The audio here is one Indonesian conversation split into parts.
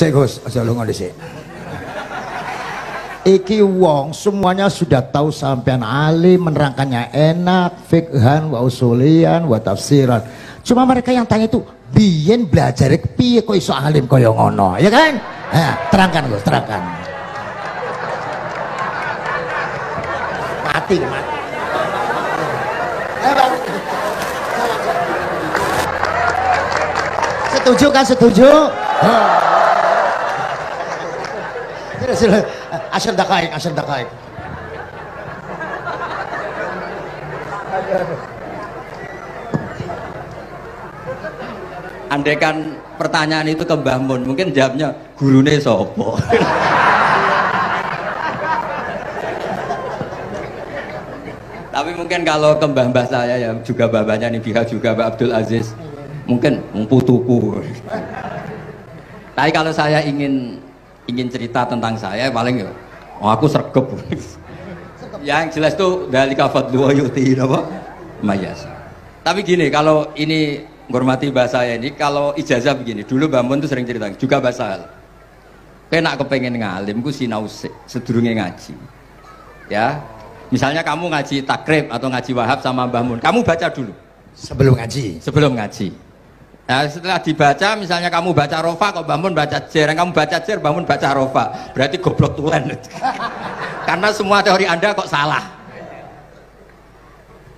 Sik Gus, aja lunga dhisik. Iki wong semuanya sudah tahu sampean alim, menerangkannya enak, fikhan wa usulian wa tafsiran. Cuma mereka yang tanya itu biyen belajar piye kok iso alim kaya ngono, ya kan? Nah, terangkan Gus, terangkan. Mati. Setuju kan, setuju? Asal dakaik. Andai kan pertanyaan itu ke Mbah Mun, mungkin jawabnya gurune sopo. Tapi mungkin kalau ke mbah-mbah saya ya juga babanya nih Biha juga Mbak Abdul Aziz, mungkin putuku. Tapi kalau saya ingin cerita tentang saya paling ya, aku sregep. Yang jelas tuh dari kafadlu yuti apa? Mayas. Tapi gini, kalau ini menghormati bahasa saya ini, kalau ijazah begini, dulu Mbak Mun tuh sering cerita juga bahasa. Kena kepengen ngalim, ku sinau sedurunge ngaji. Ya. Misalnya kamu ngaji takrib atau ngaji wahab sama Mbah Mun, kamu baca dulu sebelum ngaji. Nah, setelah dibaca, misalnya kamu baca rofa, kok Mbah Mun baca jer, kamu baca jer, Mbah Mun baca rofa, berarti goblok tulen. Karena semua teori Anda kok salah.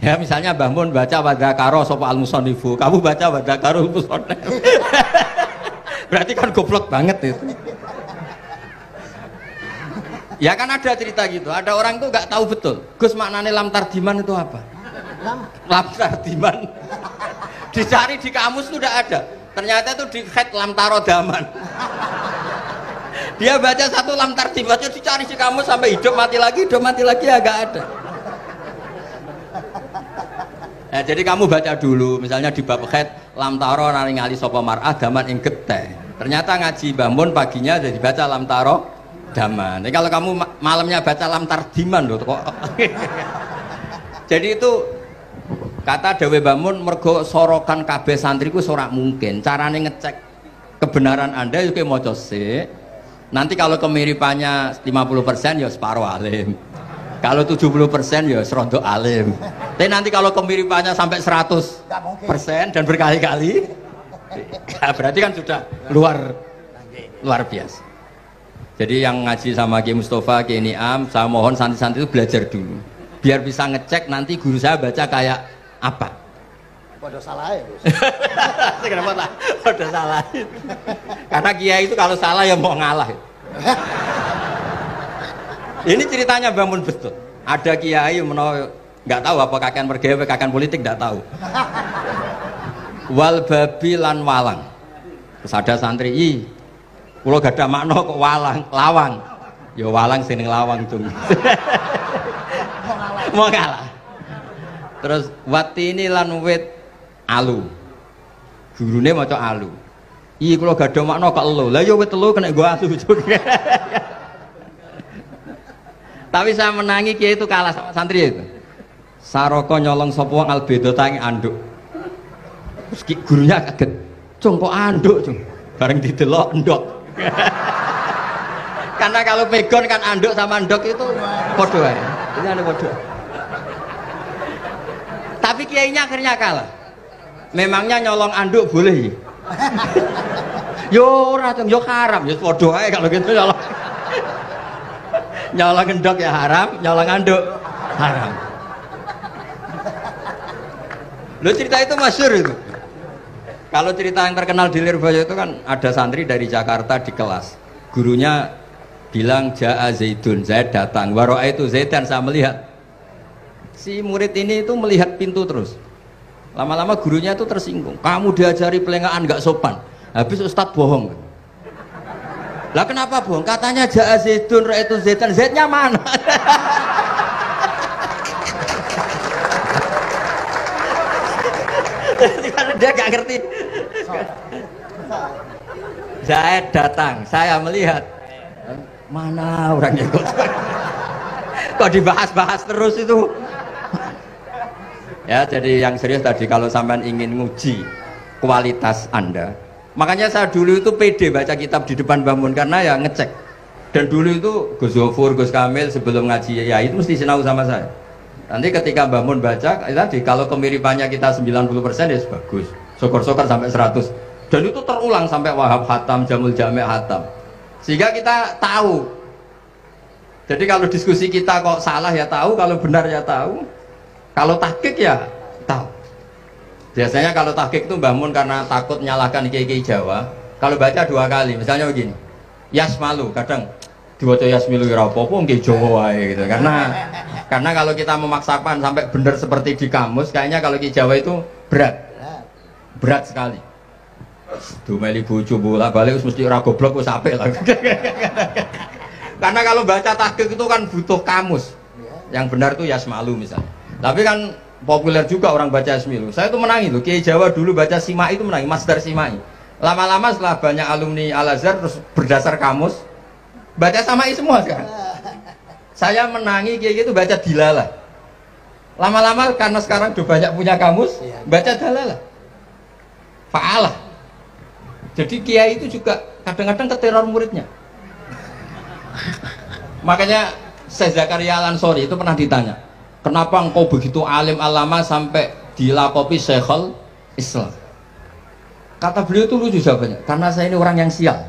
Ya misalnya Mbah Mun baca wadakaro sopo al musonifu, kamu baca wadakaro musonif. Berarti kan goblok banget itu. Ya kan ada cerita gitu, ada orang tuh nggak tahu betul Gus maknanya lam tardiman itu apa. Lam tardiman dicari di kamus tuh udah ada, ternyata itu di head lam tarodaman. Dia baca satu lam tardiman, dicari di kamus sampai hidup mati lagi ya nggak ada. Nah, jadi kamu baca dulu, misalnya di bab head lam taro naringali sopo mar'ah daman ing geteh. Ternyata ngaji Mbah Mun paginya jadi baca lam taro daman. Jadi kalau kamu malamnya baca lam tardiman loh kok. Jadi itu kata Dewi Mbah Mun mergo sorokan kabeh santriku ora mungkin. Carane ngecek kebenaran Anda itu maca sik. Nanti kalau kemiripannya 50% ya separuh alim. Kalau 70% ya serondo alim. Tapi nanti kalau kemiripannya sampai 100% dan berkali-kali, ya berarti kan sudah luar biasa. Jadi yang ngaji sama Ki Mustafa, Ki Niam, saya mohon santri-santri itu belajar dulu, biar bisa ngecek nanti guru saya baca kayak apa. Podo salah ya Gus. Kenapa lah? Podo salah. Karena kiai itu kalau salah ya mau ngalah. Ini ceritanya Mbah Mun betul. Ada kiai nggak tahu apa kakean mergawe, kakean politik nggak tahu. Wal babi lan walang. Terus ada santri, kulo gak ada makna kok lawang. Ya walang sing lawang cung. Mau ngalah. Terus watini lan wit alu. Gurune maca alu. Kulo gak ada makna kok elo. Lah ya wit telu kena gua alu cung. Tapi saya menangi kiai itu kalah sama santri itu. Saroko nyolong sapa wong albedo tangi anduk. Terus gurunya kaget. Cung kok anduk cung. Bareng didelok endok. Karena kalau pegon kan anduk sama endok itu podo ya. Ini ada podo. Tapi kiainya akhirnya kalah. Memangnya nyolong anduk boleh? Yo ora cung, yo haram, yo podo ae kalau gitu nyolong. Nyolong endok ya haram, nyolong anduk haram. Lo cerita itu masyhur itu. Kalau cerita yang terkenal di Lirboyo itu kan ada santri dari Jakarta di kelas. Gurunya bilang Ja'a Zaidun, Zaid datang. Waro'a itu Zaidan, saya melihat. Si murid ini itu melihat pintu terus. Lama-lama gurunya itu tersinggung. Kamu diajari pelengahan nggak sopan. Habis Ustadz bohong. Lah kenapa bohong? Katanya Ja'a Zaidun, Ro'a itu Zaidan. Zaidnya mana? Dia gak ngerti. Zaid datang, saya melihat. Mana orangnya kok? Kok dibahas-bahas terus itu? Ya, jadi yang serius tadi, kalau sampean ingin nguji kualitas Anda, Makanya saya dulu itu pede baca kitab di depan Mbah Mun karena ya ngecek. Dan dulu itu Gus Zofur, Gus Kamil sebelum ngaji ya itu mesti sinau sama saya. Nanti ketika Mbah Mun baca, tadi kalau kemiripannya kita 90% ya bagus. Syukur-syukur sampai 100. Dan itu terulang sampai Wahab Hatam, Jamul Jami' Hatam. Sehingga kita tahu. Jadi kalau diskusi kita kok salah ya tahu, kalau benar ya tahu. Kalau tahqiq ya tahu. Biasanya kalau tahqiq itu Mbah Mun karena takut nyalahkan kiai-kiai Jawa, kalau baca 2 kali, misalnya begini. Yasmalu, kadang diwaca Yasmilu ya apa-apa nggih Jawa wae gitu. Karena kalau kita memaksakan sampai benar seperti di kamus, kayaknya kalau kiai Jawa itu berat sekali. Dumeli bojo bolak-balik mesti ora goblok wis apik lah. Karena kalau baca tahqiq itu kan butuh kamus. Yang benar itu Yasmalu misalnya. Tapi kan populer juga orang baca Yasmilu. Saya itu menangi loh, kiai Jawa dulu baca Simai itu menangi, Masdar Simai. Lama-lama setelah banyak alumni Al-Azhar terus berdasar kamus baca Samai semua sekarang. Saya menangi kiai itu baca Dilalah. Lama-lama karena sekarang udah banyak punya kamus baca Dalalah. Fa'alah. Jadi kiai itu juga kadang-kadang keteror muridnya. Makanya Syekh Zakaria Al-Ansori itu pernah ditanya, kenapa engkau begitu alim alama sampai dilakopi Syekhul Islam? Kata beliau itu lucu jawabannya, karena saya ini orang yang sial.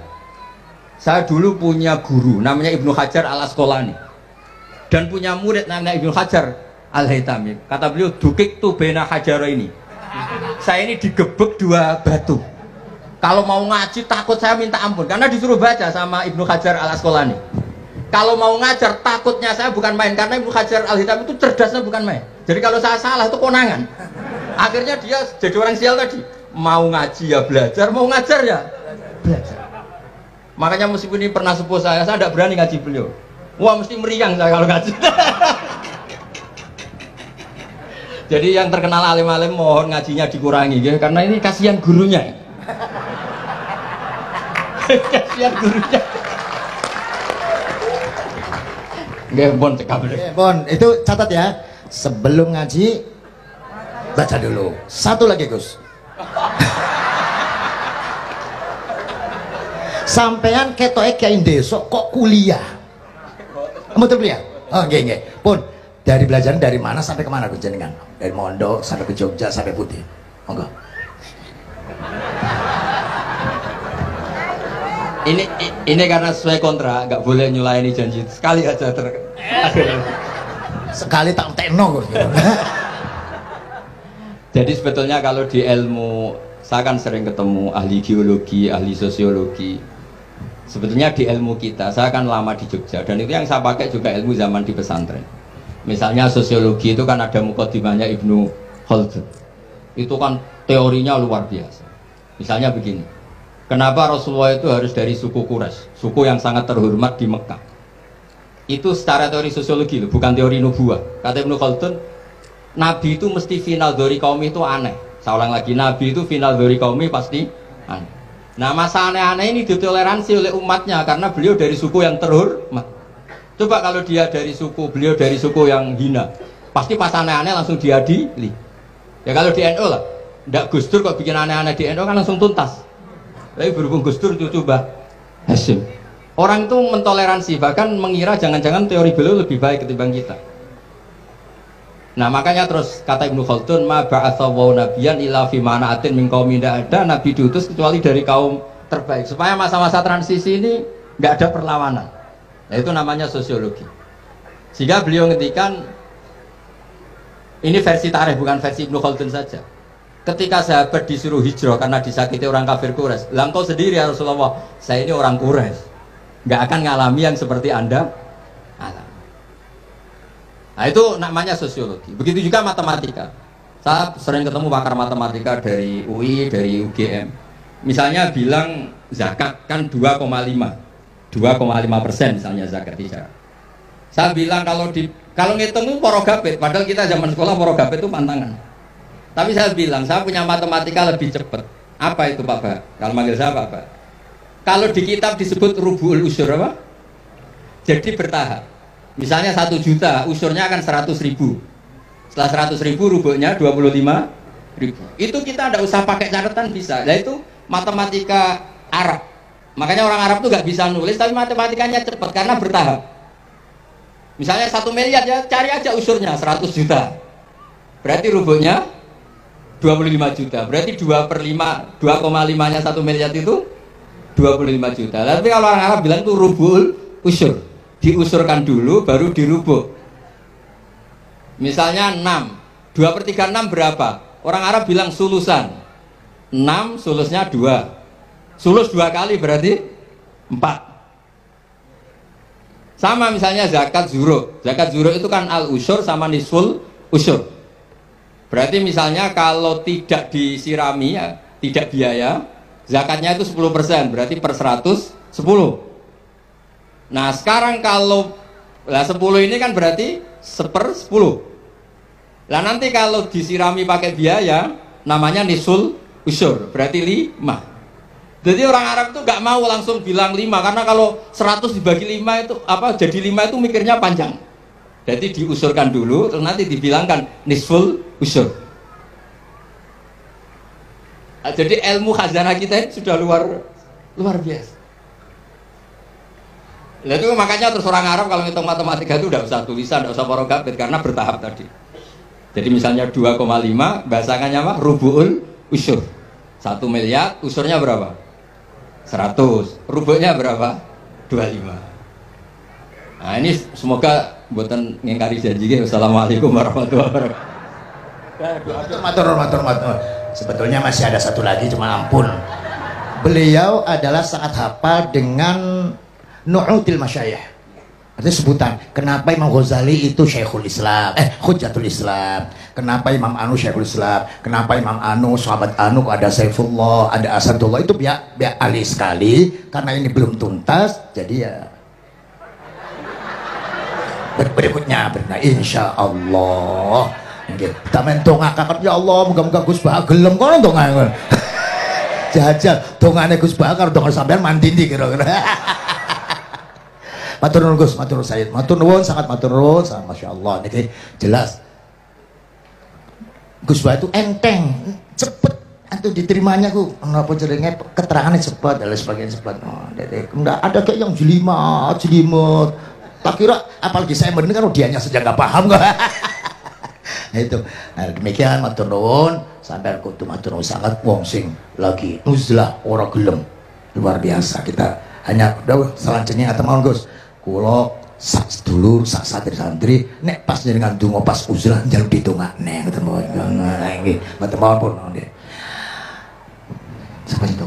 Saya dulu punya guru namanya Ibnu Hajar Al-Asqalani dan punya murid namanya Ibnu Hajar Al-Haytami. Kata beliau, dukik tu bena hajaro ini. Saya ini digebek 2 batu. Kalau mau ngaji takut saya minta ampun karena disuruh baca sama Ibnu Hajar Al-Asqalani. Kalau mau ngajar takutnya saya bukan main karena Ibnu Hajar Al-Haytami itu cerdasnya bukan main. Jadi kalau saya salah itu konangan. Akhirnya dia jadi orang sial tadi. Mau ngaji ya belajar, mau ngajar ya belajar. Makanya meskipun ini pernah sepuh saya tidak berani ngaji beliau. Wah mesti meriang saya kalau ngaji. Jadi yang terkenal alim-alim mohon ngajinya dikurangi ya, karena ini kasihan gurunya. Kasihan gurunya. Nggih, Bon cekap. Bon, itu catat ya. Sebelum ngaji baca dulu. Satu lagi, Gus. Sampean ketoke kiai ndesok kok kuliah. Betul kuliah? Oh, nggih nggih. Pun dari belajar dari mana sampai kemana Gus jenengan? Dari Mondok sampai ke Jogja sampai Putih. Monggo. Ini karena sesuai kontrak, nggak boleh nyulaini janji. Sekali aja Sekali tak tekno Gus. Jadi sebetulnya kalau di ilmu, saya kan sering ketemu ahli geologi, ahli sosiologi. Sebetulnya di ilmu kita, saya kan lama di Jogja dan itu yang saya pakai juga ilmu zaman di pesantren. Misalnya sosiologi itu kan ada mukadimahnya Ibnu Khaldun. Itu kan teorinya luar biasa. Misalnya begini, kenapa Rasulullah itu harus dari suku Quraisy, suku yang sangat terhormat di Mekah? Itu secara teori sosiologi loh, bukan teori nubuah. Kata Ibnu Khaldun, Nabi itu mesti final dari kaum itu aneh. Saya ulang lagi, Nabi itu final dari kaum pasti aneh. Nah masa aneh-aneh ini ditoleransi oleh umatnya karena beliau dari suku yang terhormat. Coba kalau dia dari suku, beliau dari suku yang hina, pasti pas aneh-aneh langsung diadili. Ya kalau di NU lah, ndak Gus Dur kok bikin aneh-aneh di NU kan langsung tuntas. Tapi berhubung Gus Dur cucu Mbah Hasyim, orang itu mentoleransi, bahkan mengira jangan-jangan teori beliau lebih baik ketimbang kita. Nah makanya terus kata Ibnu Khaldun, ma ba'atsawu nabiyan illa fi mana'atin min qaumin, tidak ada nabi diutus kecuali dari kaum terbaik supaya masa-masa transisi ini nggak ada perlawanan. Nah, itu namanya sosiologi. Sehingga beliau ngendikan, ini versi tarikh bukan versi Ibnu Khaldun saja. Ketika sahabat disuruh hijrah karena disakiti orang kafir Quraisy, lah engkau sendiri ya Rasulullah, saya ini orang Quraisy, nggak akan ngalami yang seperti Anda alami. Nah itu namanya sosiologi. Begitu juga matematika. Saya sering ketemu pakar matematika dari UI, dari UGM. Misalnya bilang zakat kan 2,5% misalnya zakat di Jakarta. Saya bilang kalau ngitung itu porogapit, padahal kita zaman sekolah porogapit itu pantangan. Tapi saya bilang saya punya matematika lebih cepat. Apa itu Pak Bah? Kalau manggil saya Pak Bah. Kalau di kitab disebut rubu'ul usyur apa? Jadi bertahap. Misalnya 1 juta, usurnya akan 100.000. Setelah 100.000 rubuhnya 25.000. Itu kita tidak usah pakai catatan bisa. Nah itu matematika Arab. Makanya orang Arab tuh nggak bisa nulis, tapi matematikanya cepat karena bertahap. Misalnya 1 miliar ya, cari aja usurnya 100 juta. Berarti rubuhnya 25 juta. Berarti 2/5, 2,5-nya 1 miliar itu 25 juta. Tapi kalau orang Arab bilang itu rubul usur. Diusurkan dulu baru dirubuh. Misalnya 6. 2/3 6 berapa? Orang Arab bilang sulusan. 6 sulusnya 2. Sulus 2 kali berarti 4. Sama misalnya zakat zuro. Zakat zuro itu kan al usur sama nisful usur. Berarti misalnya kalau tidak disirami ya, tidak biaya, zakatnya itu 10%, berarti per 100 10. Nah, sekarang kalau 10 ini kan berarti 1/10. Lah nanti kalau disirami pakai biaya namanya nisul usur, berarti 5. Jadi orang Arab itu nggak mau langsung bilang 5, karena kalau 100 dibagi 5 itu jadi 5 itu mikirnya panjang. Jadi diusurkan dulu, terus nanti dibilangkan nisful usur. Jadi ilmu khazanah kita itu sudah luar biasa. Nah, itu makanya terus orang Arab kalau ngitung matematika itu udah usah tulisan, udah usah porogabit, karena bertahap tadi. Jadi misalnya 2,5 bahasannya apa? Rubu'ul usur. 1 miliar, usurnya berapa? 100. Rubuhnya berapa? 25. Nah, ini semoga buatan ngingkari janji. Wassalamualaikum warahmatullahi wabarakatuh. Matur. Sebetulnya masih ada satu lagi, cuma ampun. Beliau adalah sangat hafal dengan nu'util masyayikh. Artinya sebutan. Kenapa Imam Ghazali itu Syekhul Islam, Hujjatul Islam. Kenapa Imam Anu Syekhul Islam. Kenapa Imam Anu, sahabat Anu, ada Saifullah, ada Asadullah. Itu biar ahli sekali. Karena ini belum tuntas, jadi ya berikutnya insya Allah. Kita mentongakakan, ya Allah, moga-moga Gus Bahar gelem kono ndonga. Jajal dongane Gus Bahar dongane sampean mandindi kira-kira. Matur nuwun Gus, matur nuwun Sayyid, matur nuwun, sangat matur nuwun, sangat Masya Allah. Niki jelas Gus Bahar itu enteng, cepet itu diterimanya ku, kenapa jenenge keterangannya cepat dan lain sebagainya cepat. Oh, enggak ada kayak yang jelimet. Tak kira apalagi saya mendengar dianya saja nggak paham kok. Nah itu. Nah, demikian matur nuwun, sampai kudu matur nuwun sangat wong sing lagi uzlah ora gelem. Luar biasa kita hanya udah selanjutnya atau mau Gus. Kulo sak sedulur sak santri nek pas jenengan donga pas uzlah njaluk ditongakne ngoten mawon. Nah nggih, mboten pun nggih. Sampai itu.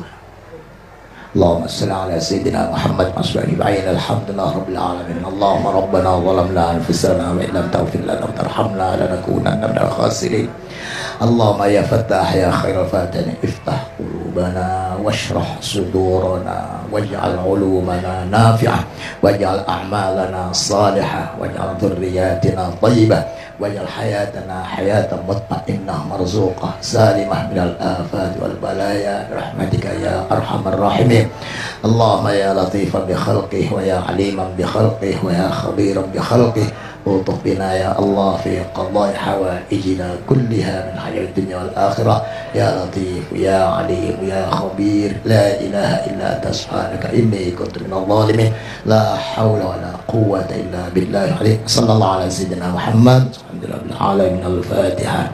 Allahumma shalli ala sayyidina Muhammad masrahi ba'in alhamdulillah rabbil alamin. Allahumma rabbana zalamna anfusana wa illam taghfir lana wa tarhamna lanakunanna minal khasirin. Allahumma ya Fattah ya khairal fatihin iftah qulubana washrah sudurana waj'al ulumana nafi'ah waj'al a'malana salihah waj'al dhurriyyatina thayyibah waj'al hayatana hayatan mutma'innah marzuqah salimah minal afat wal balaya rahmatika ya arhamar rahimin. Allahumma ya latifan bi khalqihi wa ya aliman bi khalqihi wa ya khabiran bi khalqihi ultuf bina ya Allah fi qadai hawaijina kulliha min hayat dunya wal akhirah ya latif ya alim ya khabir la ilaha illa anta subhanaka inni kuntu minadh dhalimin la hawla wa la quwwata illa billahi sallallahu ala sayyidina Muhammad alhamdulillah bil alamin al-Fatihah.